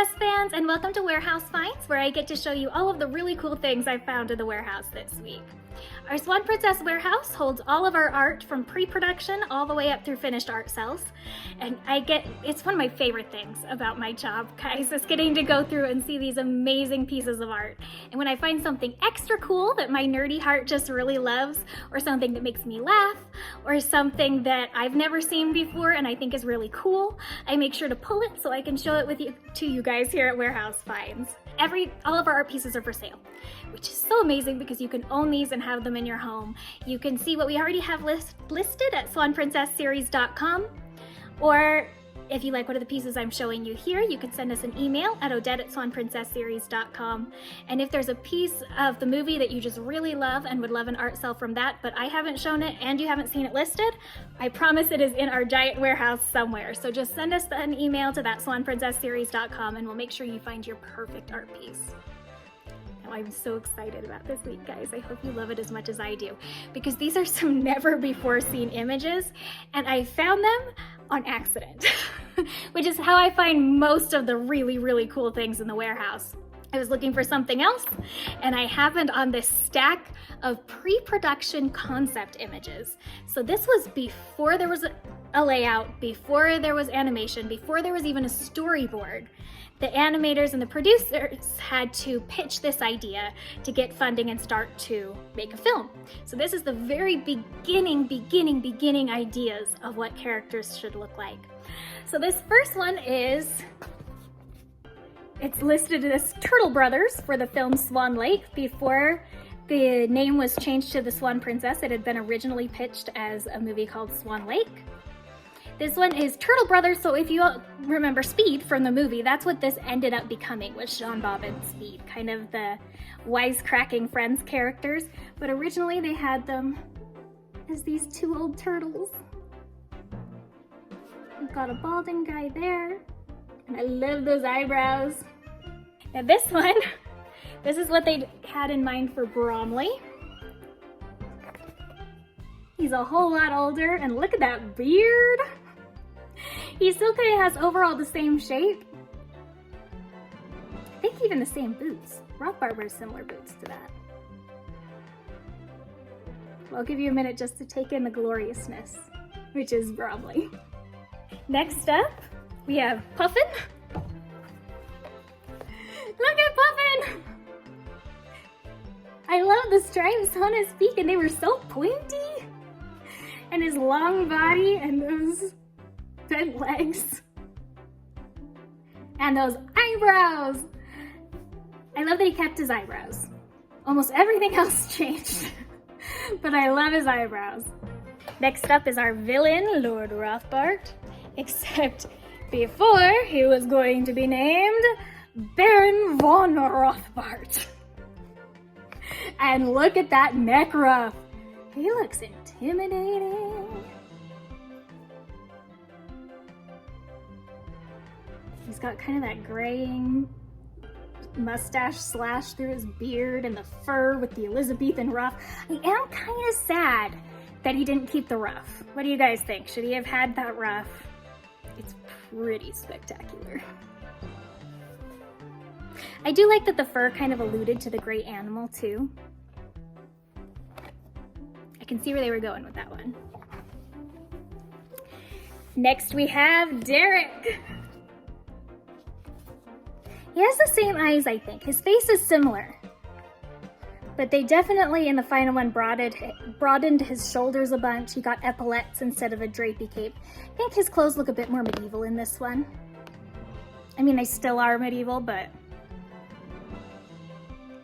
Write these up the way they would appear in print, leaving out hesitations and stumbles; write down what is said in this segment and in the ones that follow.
Princess fans, and welcome to Warehouse Finds, where I get to show you all of the really cool things I found in the warehouse this week. Our Swan Princess warehouse holds all of our art from pre-production all the way up through finished art cells. And it's one of my favorite things about my job, guys, is getting to go through and see these amazing pieces of art. And when I find something extra cool that my nerdy heart just really loves, or something that makes me laugh, or something that I've never seen before and I think is really cool, I make sure to pull it so I can show it to you guys here at Warehouse Finds. All of our art pieces are for sale, which is so amazing because you can own these and have them in your home. You can see what we already have listed at swanprincessseries.com, or if you like one of the pieces I'm showing you here, you can send us an email at odette@swanprincessseries.com. And if there's a piece of the movie that you just really love and would love an art sale from that, but I haven't shown it and you haven't seen it listed, I promise it is in our giant warehouse somewhere. So just send us an email to that swanprincessseries.com and we'll make sure you find your perfect art piece. I'm so excited about this week, guys. I hope you love it as much as I do, because these are some never before seen images and I found them on accident, which is how I find most of the really, really cool things in the warehouse. I was looking for something else and I happened on this stack of pre-production concept images. So this was before there was a layout, before there was animation, before there was even a storyboard. The animators and the producers had to pitch this idea to get funding and start to make a film. So this is the very beginning ideas of what characters should look like. So this first one it's listed as Turtle Brothers for the film Swan Lake. Before the name was changed to the Swan Princess, it had been originally pitched as a movie called Swan Lake. This one is Turtle Brothers, so if you all remember Speed from the movie, that's what this ended up becoming, was Sean Bob and Speed, kind of the wisecracking friends characters. But originally they had them as these two old turtles. We've got a balding guy there, and I love those eyebrows. Now this one, this is what they had in mind for Bromley. He's a whole lot older, and look at that beard. He still kind of has overall the same shape. I think even the same boots. Rothbard wears similar boots to that. Well, I'll give you a minute just to take in the gloriousness, which is Bromley. Next up, we have Puffin. Look at Puffin! I love the stripes on his beak, and they were so pointy. And his long body and those bent legs. And those eyebrows. I love that he kept his eyebrows. Almost everything else changed, but I love his eyebrows. Next up is our villain, Lord Rothbart, except before he was going to be named Baron von Rothbart. And look at that neck ruff. He looks intimidating. He's got kind of that graying mustache slash through his beard and the fur with the Elizabethan ruff. I am kind of sad that he didn't keep the ruff. What do you guys think? Should he have had that ruff? It's pretty spectacular. I do like that the fur kind of alluded to the great animal too. I can see where they were going with that one. Next we have Derek. He has the same eyes, I think. His face is similar. But they definitely, in the final one, broadened his shoulders a bunch. He got epaulettes instead of a drapey cape. I think his clothes look a bit more medieval in this one. I mean, they still are medieval, but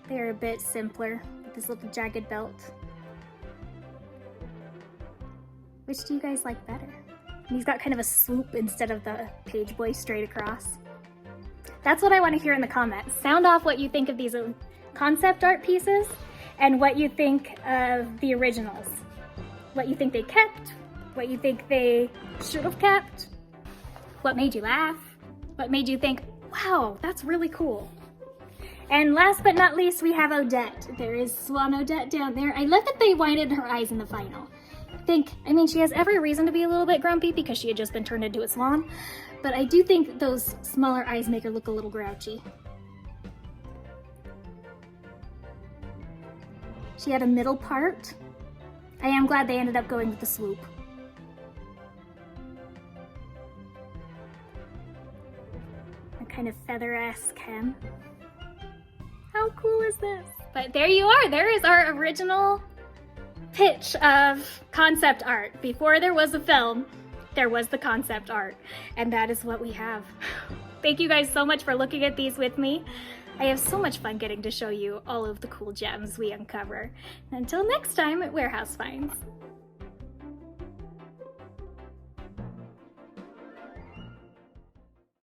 they're a bit simpler with this little jagged belt. Which do you guys like better? And he's got kind of a swoop instead of the page boy straight across. That's what I want to hear in the comments. Sound off what you think of these concept art pieces and what you think of the originals. What you think they kept, what you think they should have kept, what made you laugh, what made you think, wow, that's really cool. And last but not least, we have Odette. There is Swan Odette down there. I love that they widened her eyes in the final. think, I mean, she has every reason to be a little bit grumpy because she had just been turned into a swan, but I do think those smaller eyes make her look a little grouchy. She had a middle part. I am glad they ended up going with the swoop. A kind of feather-esque hem. How cool is this? But there you are, there is our original pitch of concept art. Before there was a film, there was the concept art, and that is what we have. Thank you guys so much for looking at these with me. I have so much fun getting to show you all of the cool gems we uncover. Until next time at Warehouse Finds.